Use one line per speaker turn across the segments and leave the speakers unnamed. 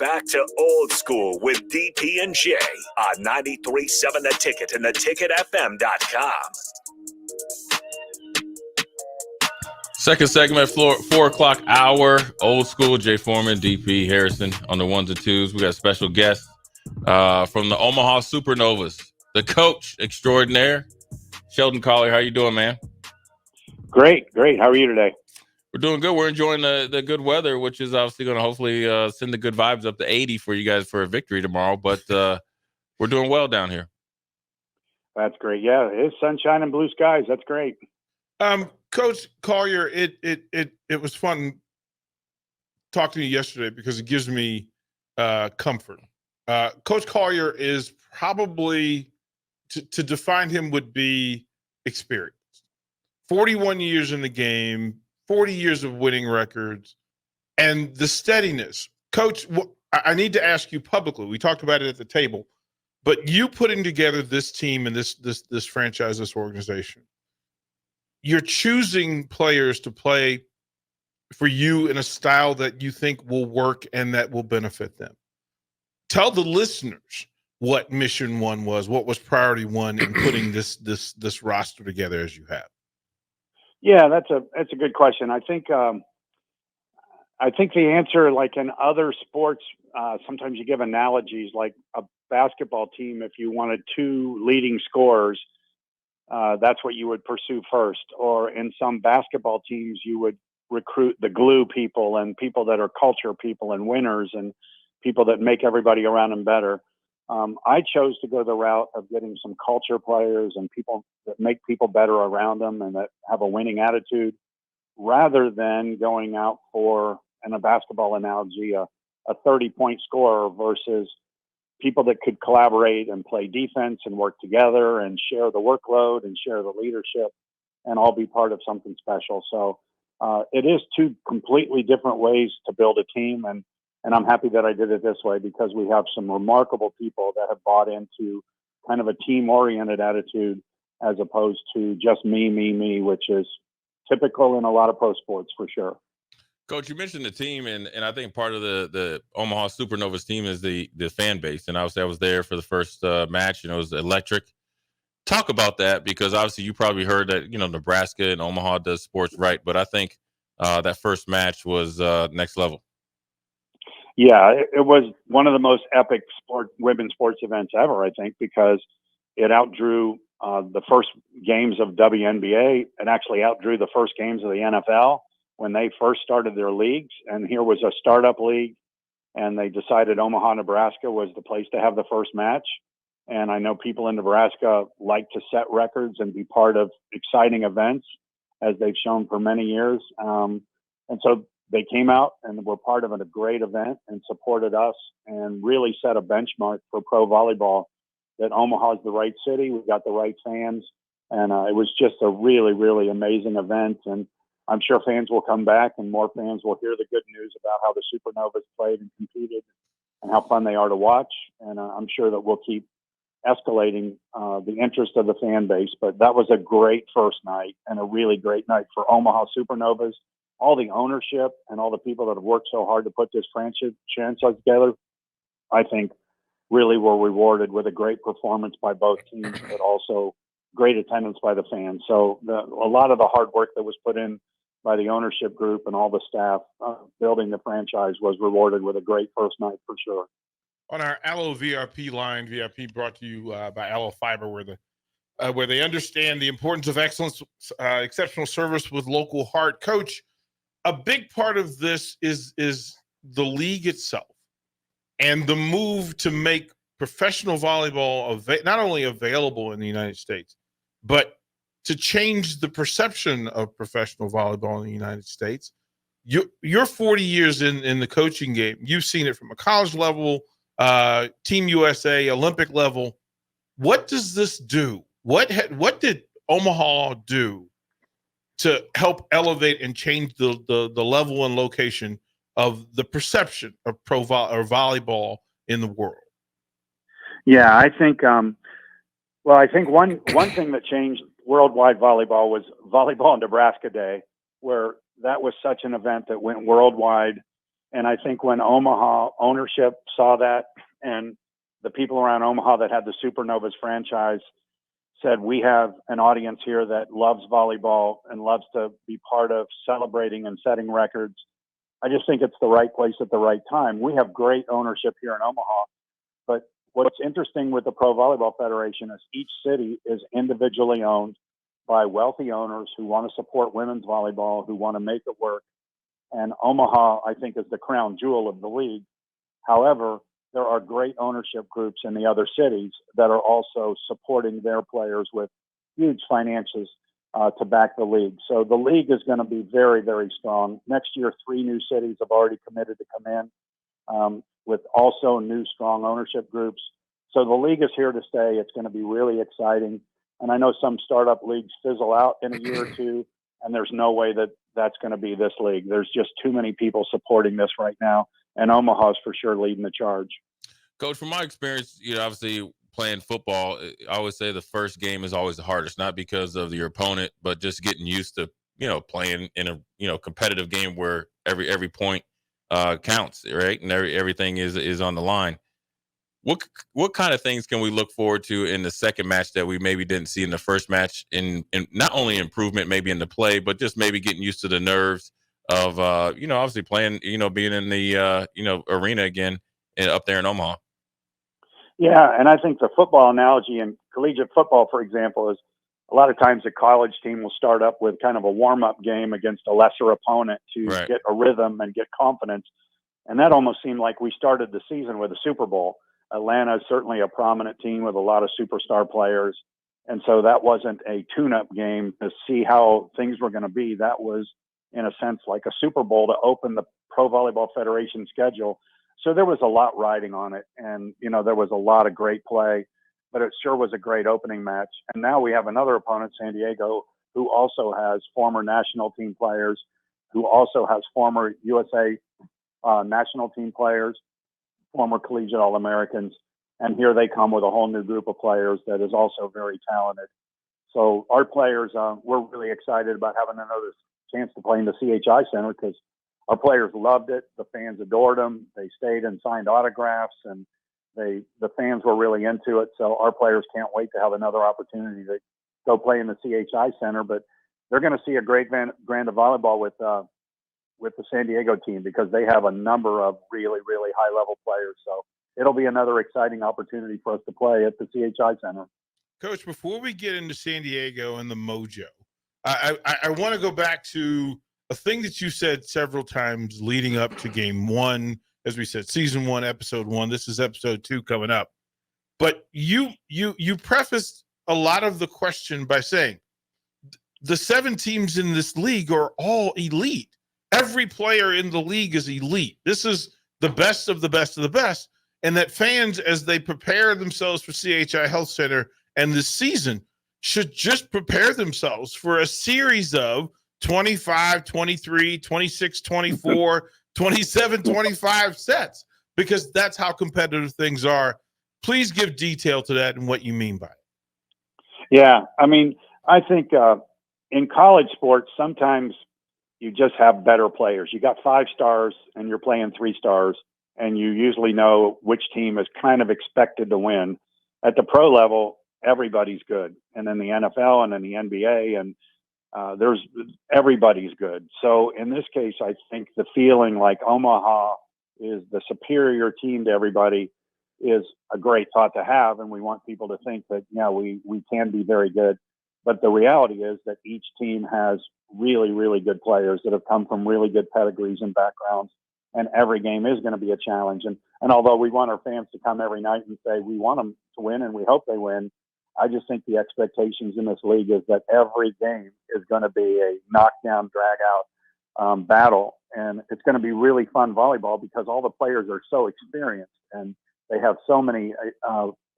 back to Old School with DP and J on 93.7 The Ticket and theticketfm.com.
Second segment, 4 o'clock hour. Old School, Jay Foreman, DP Harrison on the ones and twos. We got a special guest from the Omaha Supernovas, the coach extraordinaire, Shelton Collier. How you doing, man?
Great. How are you today?
We're doing good. We're enjoying the good weather, which is obviously going to hopefully send the good vibes up to 80 for you guys for a victory tomorrow. But we're doing well down here.
That's great. Yeah, it is sunshine and blue skies. That's great.
Coach Collier, it was fun talking to you yesterday because it gives me comfort. Coach Collier is probably, to define him would be experience. 41 years in the game, 40 years of winning records, and the steadiness. Coach, I need to ask you publicly. We talked about it at the table, but you putting together this team and this franchise, this organization, you're choosing players to play for you in a style that you think will work and that will benefit them. Tell the listeners what mission one was, what was priority one in putting this roster together as you have.
Yeah, that's a good question. I think the answer, like in other sports, sometimes you give analogies like a basketball team. If you wanted two leading scorers, that's what you would pursue first. Or in some basketball teams, you would recruit the glue people and people that are culture people and winners and people that make everybody around them better. I chose to go the route of getting some culture players and people that make people better around them and that have a winning attitude, rather than going out for, in a basketball analogy, a 30-point scorer versus people that could collaborate and play defense and work together and share the workload and share the leadership and all be part of something special. So it is two completely different ways to build a team. And I'm happy that I did it this way because we have some remarkable people that have bought into kind of a team-oriented attitude as opposed to just me, which is typical in a lot of pro sports for sure.
Coach, you mentioned the team, and I think part of the Omaha Supernovas team is the fan base. And obviously I was there for the first match, and it was electric. Talk about that, because obviously you probably heard that, Nebraska and Omaha does sports right. But I think that first match was next level.
Yeah, it was one of the most epic women's sports events ever, I think, because it outdrew the first games of WNBA. It actually outdrew the first games of the NFL when they first started their leagues. And here was a startup league, and they decided Omaha, Nebraska was the place to have the first match. And I know people in Nebraska like to set records and be part of exciting events, as they've shown for many years. And so they came out and were part of a great event and supported us and really set a benchmark for pro volleyball that Omaha is the right city. We've got the right fans. And it was just a really, really amazing event. And I'm sure fans will come back and more fans will hear the good news about how the Supernovas played and competed and how fun they are to watch. And I'm sure that we'll keep escalating the interest of the fan base. But that was a great first night and a really great night for Omaha Supernovas. All the ownership and all the people that have worked so hard to put this franchise together, I think really were rewarded with a great performance by both teams, but also great attendance by the fans. So a lot of the hard work that was put in by the ownership group and all the staff building the franchise was rewarded with a great first night for sure.
On our Allo VRP line, VRP brought to you by Allo Fiber, where they understand the importance of excellence, exceptional service with local heart. Coach, a big part of this is the league itself and the move to make professional volleyball not only available in the United States, but to change the perception of professional volleyball in the United States. You're 40 years in the coaching game. You've seen it from a college level, Team USA, Olympic level. What does this do? What did Omaha do to help elevate and change the level and location of the perception of pro volleyball in the world?
Yeah, I think I think one thing that changed worldwide volleyball was Volleyball in Nebraska Day, where that was such an event that went worldwide And I think when Omaha ownership saw that, and the people around Omaha that had the Supernovas franchise said, we have an audience here that loves volleyball and loves to be part of celebrating and setting records. I just think it's the right place at the right time. We have great ownership here in Omaha, but what's interesting with the Pro Volleyball Federation is each city is individually owned by wealthy owners who want to support women's volleyball, who want to make it work. And Omaha, I think, is the crown jewel of the league. However, there are great ownership groups in the other cities that are also supporting their players with huge finances to back the league. So the league is going to be very, very strong. Next year, 3 new cities have already committed to come in with also new strong ownership groups. So the league is here to stay. It's going to be really exciting. And I know some startup leagues fizzle out in a year or two, and there's no way that that's going to be this league. There's just too many people supporting this right now. And Omaha's for sure leading the charge.
Coach, from my experience, obviously playing football, I always say the first game is always the hardest, not because of your opponent, but just getting used to, playing in a, competitive game where every point counts, right? And everything is on the line. What kind of things can we look forward to in the second match that we maybe didn't see in the first match in not only improvement maybe in the play, but just maybe getting used to the nerves of, obviously playing, being in the, arena again up there in Omaha?
Yeah, and I think the football analogy in collegiate football, for example, is a lot of times a college team will start up with kind of a warm-up game against a lesser opponent to
Right.
get a rhythm and get confidence. And that almost seemed like we started the season with a Super Bowl. Atlanta is certainly a prominent team with a lot of superstar players. And so that wasn't a tune-up game to see how things were going to be. That was, in a sense, like a Super Bowl to open the Pro Volleyball Federation schedule. So there was a lot riding on it. And, there was a lot of great play, but it sure was a great opening match. And now we have another opponent, San Diego, who also has former national team players, who also has former USA national team players, former collegiate All-Americans. And here they come with a whole new group of players that is also very talented. So our players, we're really excited about having another chance to play in the CHI Center because our players loved it. The fans adored them. They stayed and signed autographs, and the fans were really into it. So our players can't wait to have another opportunity to go play in the CHI Center. But they're going to see a great brand of volleyball with the San Diego team because they have a number of really, really high-level players. So it'll be another exciting opportunity for us to play at the CHI Center.
Coach, before we get into San Diego and the mojo, I want to go back to a thing that you said several times leading up to game 1, as we said, season 1, episode 1. This is episode 2 coming up. But you prefaced a lot of the question by saying the 7 teams in this league are all elite. Every player in the league is elite. This is the best of the best of the best. And that fans, as they prepare themselves for CHI Health Center and this season, should just prepare themselves for a series of 25, 23, 26, 24, 27, 25 sets, because that's how competitive things are. Please give detail to that and what you mean by it.
Yeah, I mean, I think in college sports, sometimes you just have better players. You got 5 stars and you're playing 3 stars, and you usually know which team is kind of expected to win. At the pro level, everybody's good. And in the NFL and in the NBA, and everybody's good. So in this case, I think the feeling like Omaha is the superior team to everybody is a great thought to have. And we want people to think that, yeah, we can be very good. But the reality is that each team has really, really good players that have come from really good pedigrees and backgrounds. And every game is going to be a challenge. And although we want our fans to come every night and say we want them to win and we hope they win, I just think the expectations in this league is that every game is going to be a knockdown, drag-out battle. And it's going to be really fun volleyball because all the players are so experienced and they have so many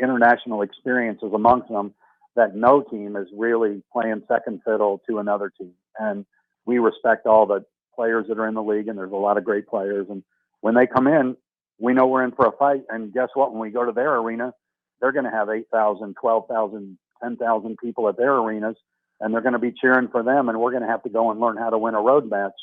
international experiences amongst them that no team is really playing second fiddle to another team. And we respect all the players that are in the league, and there's a lot of great players. And when they come in, we know we're in for a fight. And guess what? When we go to their arena, they're going to have 8,000, 12,000, 10,000 people at their arenas, and they're going to be cheering for them. And we're going to have to go and learn how to win a road match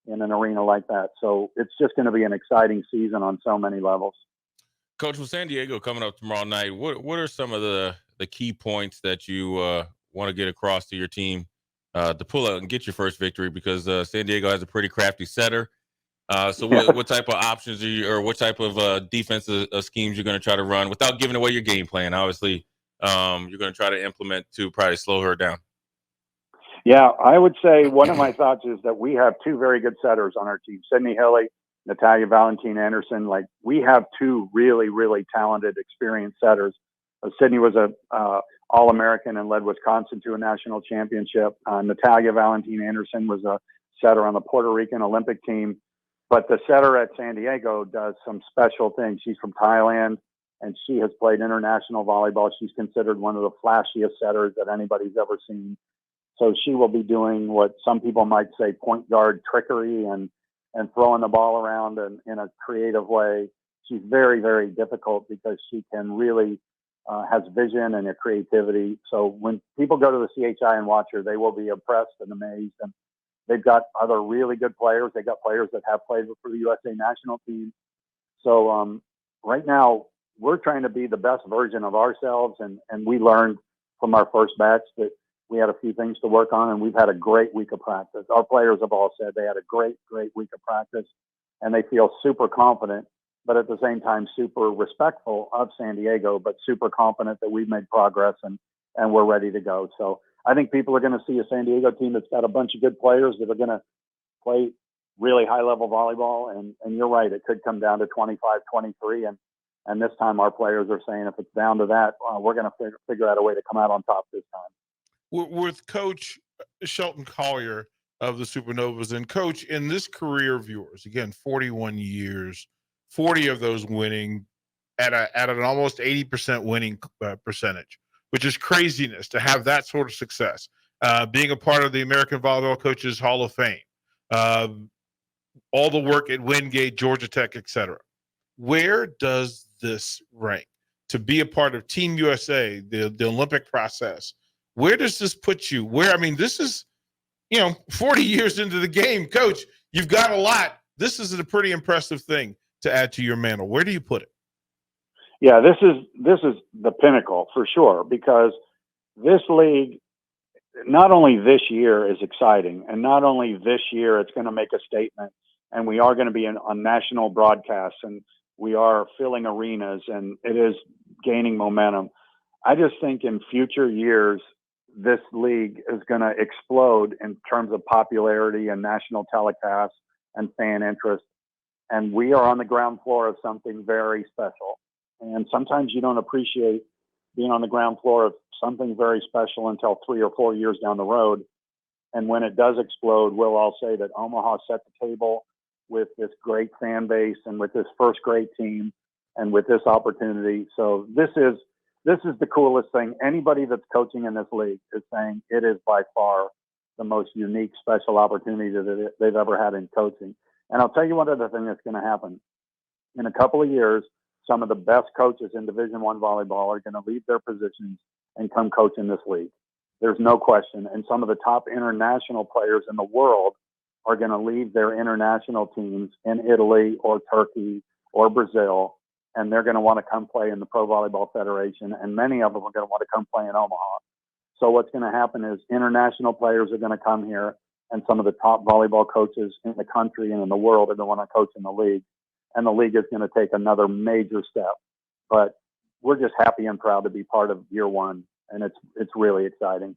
in an arena like that. So it's just going to be an exciting season on so many levels.
Coach, with San Diego coming up tomorrow night, what are some of the key points that you want to get across to your team to pull out and get your first victory? Because San Diego has a pretty crafty setter. So what type of options are you, or what type of defensive schemes you're going to try to run without giving away your game plan? Obviously, you're going to try to implement to probably slow her down.
Yeah, I would say one of my thoughts is that we have two very good setters on our team, Sydney Hilly, Natalia Valentin Anderson. Like, we have two really, really talented, experienced setters. Sydney was a All-American and led Wisconsin to a national championship. Natalia Valentin Anderson was a setter on the Puerto Rican Olympic team. But the setter at San Diego does some special things. She's from Thailand, and she has played international volleyball. She's considered one of the flashiest setters that anybody's ever seen. So she will be doing what some people might say point guard trickery and throwing the ball around in a creative way. She's very, very difficult because she can really has vision and a creativity. So when people go to the CHI and watch her, they will be impressed and amazed. And they've got other really good players. They've got players that have played for the USA national team. So right now, we're trying to be the best version of ourselves. And we learned from our first batch that we had a few things to work on, and we've had a great week of practice. Our players have all said they had a great, great week of practice, and they feel super confident, but at the same time, super respectful of San Diego, but super confident that we've made progress and we're ready to go. So I think people are going to see a San Diego team that's got a bunch of good players that are going to play really high-level volleyball, and you're right, it could come down to 25-23, and this time our players are saying if it's down to that, we're going to figure out a way to come out on top this time.
With Coach Shelton Collier of the Supernovas, and Coach, in this career of yours, again, 41 years, 40 of those winning at an almost 80% winning percentage, which is craziness to have that sort of success. Being a part of the American Volleyball Coaches Hall of Fame, all the work at Wingate, Georgia Tech, etc. Where does this rank? To be a part of Team USA, the Olympic process, where does this put you? This is, 40 years into the game, Coach, you've got a lot. This is a pretty impressive thing to add to your mantle. Where do you put it?
Yeah, this is the pinnacle for sure, because this league, not only this year is exciting, and not only this year it's going to make a statement, and we are going to be on national broadcasts, and we are filling arenas, and it is gaining momentum. I just think in future years, this league is going to explode in terms of popularity and national telecasts and fan interest. And we are on the ground floor of something very special. And sometimes you don't appreciate being on the ground floor of something very special until 3 or 4 years down the road. And when it does explode, we'll all say that Omaha set the table with this great fan base and with this first great team and with this opportunity. So this is the coolest thing. Anybody that's coaching in this league is saying it is by far the most unique, special opportunity that they've ever had in coaching. And I'll tell you one other thing that's going to happen. In a couple of years, some of the best coaches in Division I volleyball are going to leave their positions and come coach in this league. There's no question. And some of the top international players in the world are going to leave their international teams in Italy or Turkey or Brazil, and they're going to want to come play in the Pro Volleyball Federation, and many of them are going to want to come play in Omaha. So what's going to happen is international players are going to come here, and some of the top volleyball coaches in the country and in the world are going to want to coach in the league, and the league is going to take another major step. But we're just happy and proud to be part of year one, and it's really exciting.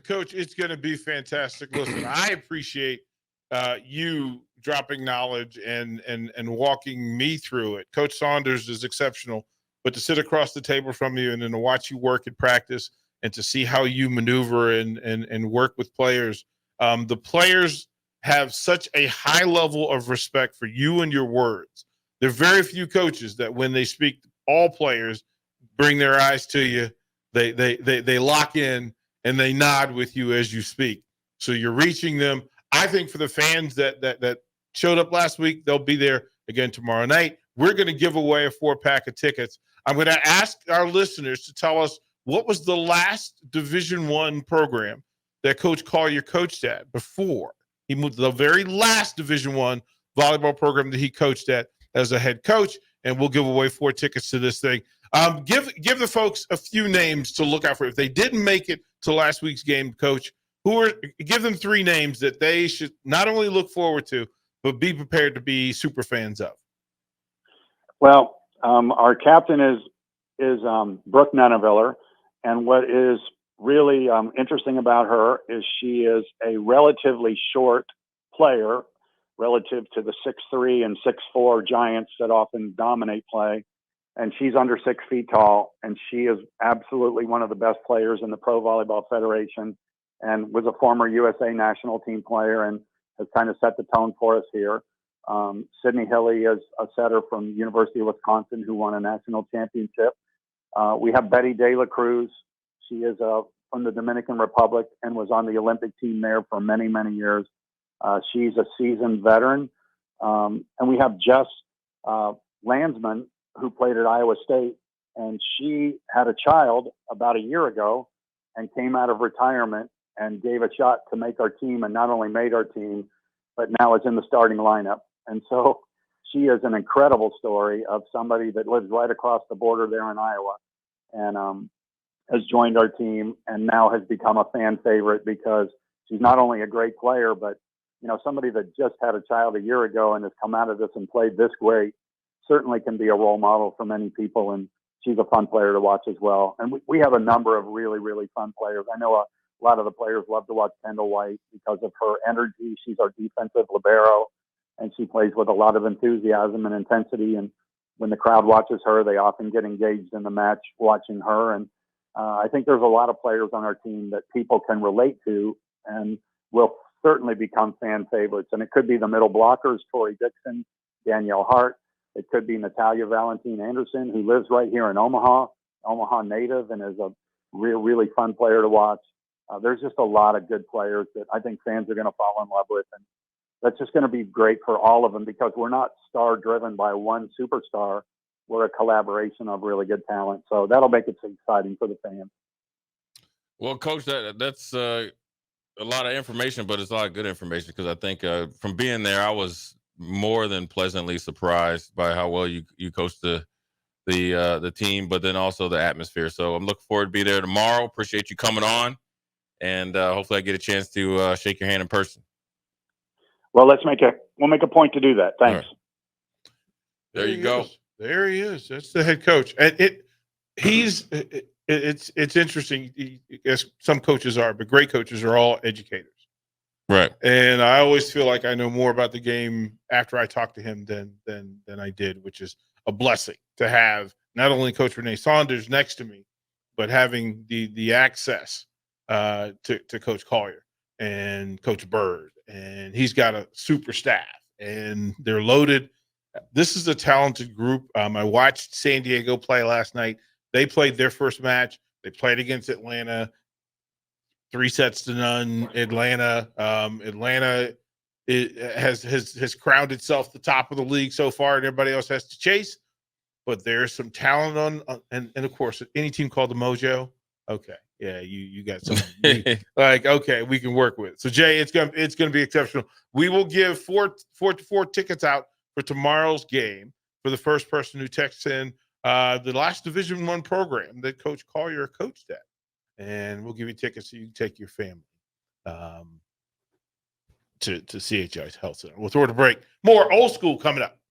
Coach, it's going to be fantastic. Listen, I appreciate you dropping knowledge and walking me through it. Coach Saunders is exceptional, but to sit across the table from you and then to watch you work at practice and to see how you maneuver and work with players, the players have such a high level of respect for you and your words. There are very few coaches that when they speak, all players bring their eyes to you. They lock in and they nod with you as you speak. So you're reaching them. I think for the fans that showed up last week, they'll be there again tomorrow night. We're going to give away a 4-pack of tickets. I'm going to ask our listeners to tell us what was the last Division I program that Coach Collier coached at before He moved to the very last Division I volleyball program that he coached at as a head coach, and we'll give away 4 tickets to this thing. Give the folks a few names to look out for. If they didn't make it to last week's game, Coach, give them 3 names that they should not only look forward to, but be prepared to be super fans of.
Well, our captain is Brooke Nuneviller, and what is really interesting about her is she is a relatively short player relative to the 6'3" and 6'4" giants that often dominate play. And she's under 6 feet tall, and she is absolutely one of the best players in the Pro Volleyball Federation, and was a former USA national team player and has kind of set the tone for us here. Sydney Hilly is a setter from University of Wisconsin who won a national championship. We have Betty De La Cruz. She is from the Dominican Republic and was on the Olympic team there for many, many years. She's a seasoned veteran. And we have Jess Landsman, who played at Iowa State, and she had a child about a year ago and came out of retirement and gave a shot to make our team, and not only made our team, but now is in the starting lineup. And so she is an incredible story of somebody that lives right across the border there in Iowa, and has joined our team and now has become a fan favorite because she's not only a great player, but somebody that just had a child a year ago and has come out of this and played this great certainly can be a role model for many people. And she's a fun player to watch as well. And we have a number of really, really fun players. I know a lot of the players love to watch Kendall White because of her energy. She's our defensive libero, and she plays with a lot of enthusiasm and intensity. And when the crowd watches her, they often get engaged in the match watching her. And I think there's a lot of players on our team that people can relate to and will certainly become fan favorites. And it could be the middle blockers, Tori Dixon, Danielle Hart. It could be Natalia Valentin Anderson, who lives right here in Omaha native, and is a really fun player to watch. There's just a lot of good players that I think fans are going to fall in love with. And that's just going to be great for all of them because we're not star driven by one superstar. We're a collaboration of really good talent. So that'll make it exciting for the fans.
Well, Coach, that's a lot of information, but it's a lot of good information because I think from being there, I was more than pleasantly surprised by how well you coached the team, but then also the atmosphere. So I'm looking forward to be there tomorrow. Appreciate you coming on, and hopefully I get a chance to shake your hand in person.
Well, we'll make a point to do that. Thanks.
Right. There you go.
There he is. That's the head coach. And it's interesting. As some coaches are, but great coaches are all educators.
Right.
And I always feel like I know more about the game after I talk to him than I did, which is a blessing to have not only Coach Renee Saunders next to me, but having the access to Coach Collier and Coach Bird. And he's got a super staff, and they're loaded. This is a talented group. I watched San Diego play last night. They played their first match. They played against Atlanta. 3-0. Atlanta has crowned itself the top of the league so far, and everybody else has to chase. But there's some talent on, and of course, any team called the Mojo. Okay, yeah, you got something okay, we can work with. So Jay, it's gonna be exceptional. We will give four tickets out for tomorrow's game for the first person who texts in the last Division I program that Coach Collier coached at. And we'll give you tickets so you can take your family to CHI's Health Center. We'll throw it a break. More old school coming up.